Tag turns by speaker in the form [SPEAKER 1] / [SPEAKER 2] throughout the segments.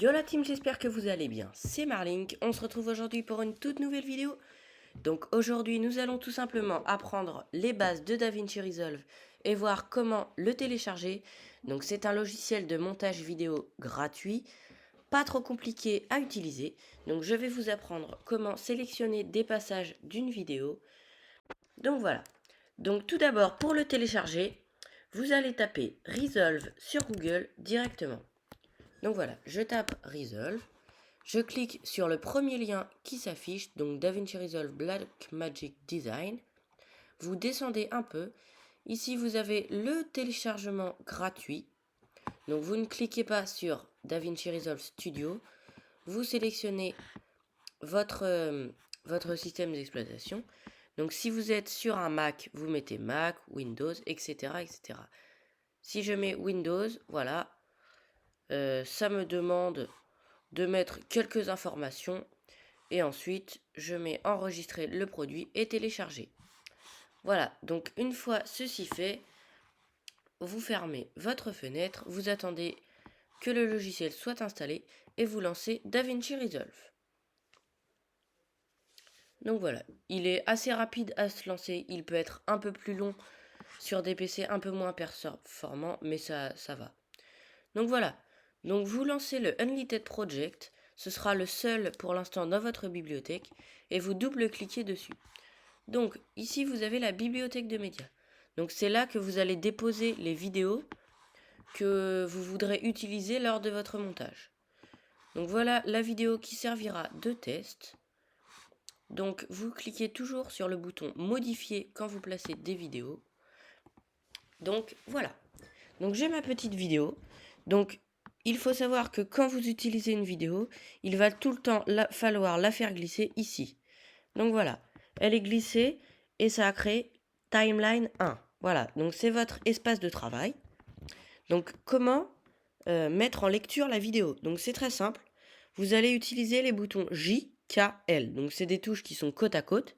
[SPEAKER 1] Yo la team, j'espère que vous allez bien, c'est Marlink, on se retrouve aujourd'hui pour une toute nouvelle vidéo. Donc aujourd'hui nous allons tout simplement apprendre les bases de DaVinci Resolve et voir comment le télécharger. Donc c'est un logiciel de montage vidéo gratuit, pas trop compliqué à utiliser. Donc je vais vous apprendre comment sélectionner des passages d'une vidéo. Donc voilà, donc tout d'abord pour le télécharger, vous allez taper Resolve sur Google directement. Donc voilà, je tape Resolve, je clique sur le premier lien qui s'affiche, donc DaVinci Resolve Blackmagic Design. Vous descendez un peu. Ici, vous avez le téléchargement gratuit. Donc vous ne cliquez pas sur DaVinci Resolve Studio. Vous sélectionnez votre système d'exploitation. Donc si vous êtes sur un Mac, vous mettez Mac, Windows, etc. etc. Si je mets Windows, voilà, ça me demande de mettre quelques informations et ensuite je mets enregistrer le produit et télécharger. Voilà, donc une fois ceci fait, vous fermez votre fenêtre, vous attendez que le logiciel soit installé et vous lancez DaVinci Resolve. Donc voilà, il est assez rapide à se lancer, il peut être un peu plus long sur des PC un peu moins performants, mais ça va. Donc voilà, donc vous lancez le Unlimited Project, ce sera le seul pour l'instant dans votre bibliothèque, et vous double-cliquez dessus. Donc ici vous avez la bibliothèque de médias. Donc c'est là que vous allez déposer les vidéos que vous voudrez utiliser lors de votre montage. Donc voilà la vidéo qui servira de test. Donc vous cliquez toujours sur le bouton modifier quand vous placez des vidéos. Donc voilà. Donc j'ai ma petite vidéo. Donc il faut savoir que quand vous utilisez une vidéo, il va tout le temps falloir la faire glisser ici. Donc voilà, elle est glissée et ça a créé Timeline 1. Voilà, donc c'est votre espace de travail. Donc comment mettre en lecture la vidéo? Donc c'est très simple. Vous allez utiliser les boutons J, K, L. Donc c'est des touches qui sont côte à côte.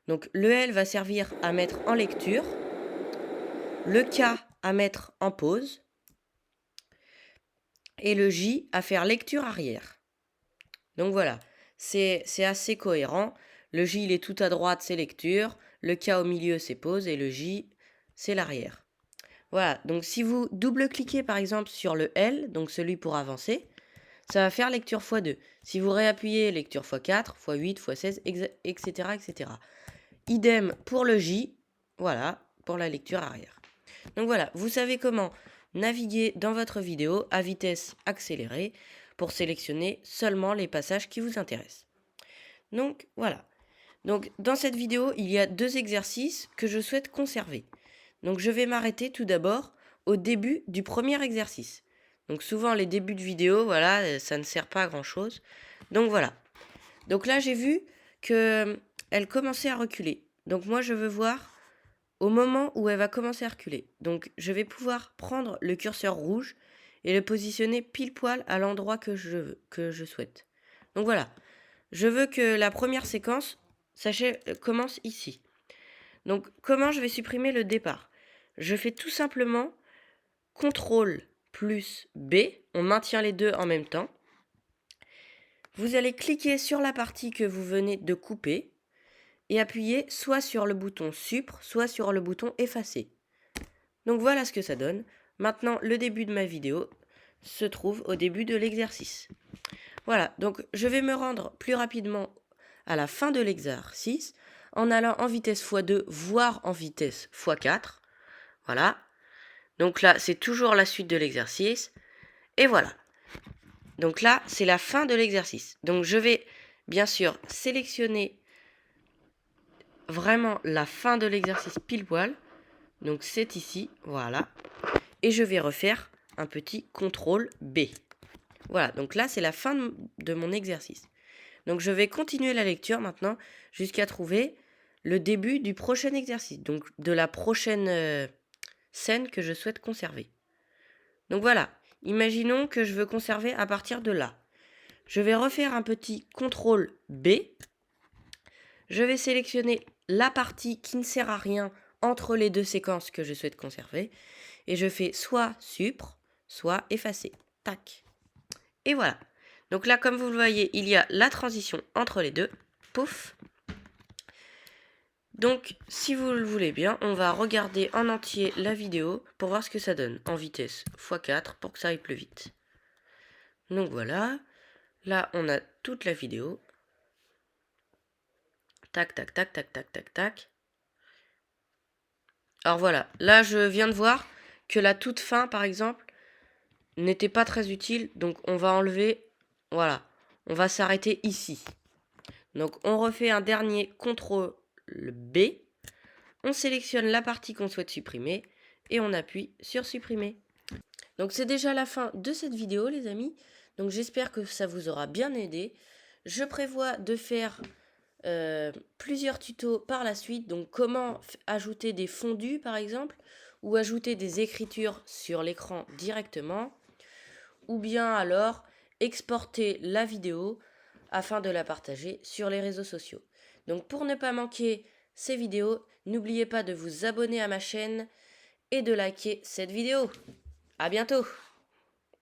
[SPEAKER 1] Donc le L va servir à mettre en lecture, le K à mettre en pause et le J à faire lecture arrière. Donc voilà, c'est assez cohérent. Le J, il est tout à droite, c'est lecture. Le K au milieu, c'est pause. Et le J, c'est l'arrière. Voilà, donc si vous double-cliquez par exemple sur le L, donc celui pour avancer, ça va faire lecture x2. Si vous réappuyez, lecture x4, x8, x16, etc., etc. Idem pour le J, voilà, pour la lecture arrière. Donc voilà, vous savez comment naviguer dans votre vidéo à vitesse accélérée pour sélectionner seulement les passages qui vous intéressent. Donc voilà. Donc dans cette vidéo, il y a deux exercices que je souhaite conserver. Donc je vais m'arrêter tout d'abord au début du premier exercice. Donc souvent les débuts de vidéo, voilà, ça ne sert pas à grand chose. Donc voilà. Donc là j'ai vu que elle commençait à reculer. Donc moi je veux voir au moment où elle va commencer à reculer. Donc je vais pouvoir prendre le curseur rouge et le positionner pile poil à l'endroit que je souhaite. Donc voilà, je veux que la première séquence commence ici. Donc comment je vais supprimer le départ? Je fais tout simplement CTRL plus B, on maintient les deux en même temps. Vous allez cliquer sur la partie que vous venez de couper et appuyer soit sur le bouton Supr, soit sur le bouton Effacer. Donc voilà ce que ça donne. Maintenant, le début de ma vidéo se trouve au début de l'exercice. Voilà, donc je vais me rendre plus rapidement à la fin de l'exercice en allant en vitesse x2, voire en vitesse x4. Voilà. Donc là, c'est toujours la suite de l'exercice. Et voilà. Donc là, c'est la fin de l'exercice. Donc je vais bien sûr sélectionner vraiment la fin de l'exercice pile poil. Donc c'est ici, voilà. Et je vais refaire un petit CTRL B. Voilà, donc là c'est la fin de mon exercice. Donc je vais continuer la lecture maintenant jusqu'à trouver le début du prochain exercice, donc de la prochaine scène que je souhaite conserver. Donc voilà, imaginons que je veux conserver à partir de là. Je vais refaire un petit CTRL B. Je vais sélectionner la partie qui ne sert à rien entre les deux séquences que je souhaite conserver. Et je fais soit Supr, soit Effacer. Tac. Et voilà. Donc là, comme vous le voyez, il y a la transition entre les deux. Pouf. Donc, si vous le voulez bien, on va regarder en entier la vidéo pour voir ce que ça donne en vitesse x4 pour que ça aille plus vite. Donc voilà, là on a toute la vidéo. Tac, tac, tac, tac, tac, tac, tac. Alors voilà, là je viens de voir que la toute fin, par exemple, n'était pas très utile. Donc on va enlever, voilà, on va s'arrêter ici. Donc on refait un dernier CTRL B. On sélectionne la partie qu'on souhaite supprimer et on appuie sur supprimer. Donc c'est déjà la fin de cette vidéo les amis. Donc j'espère que ça vous aura bien aidé. Je prévois de faire plusieurs tutos par la suite. Donc comment ajouter des fondus par exemple, ou ajouter des écritures sur l'écran directement, ou bien alors exporter la vidéo afin de la partager sur les réseaux sociaux. Donc pour ne pas manquer ces vidéos, n'oubliez pas de vous abonner à ma chaîne et de liker cette vidéo. À bientôt!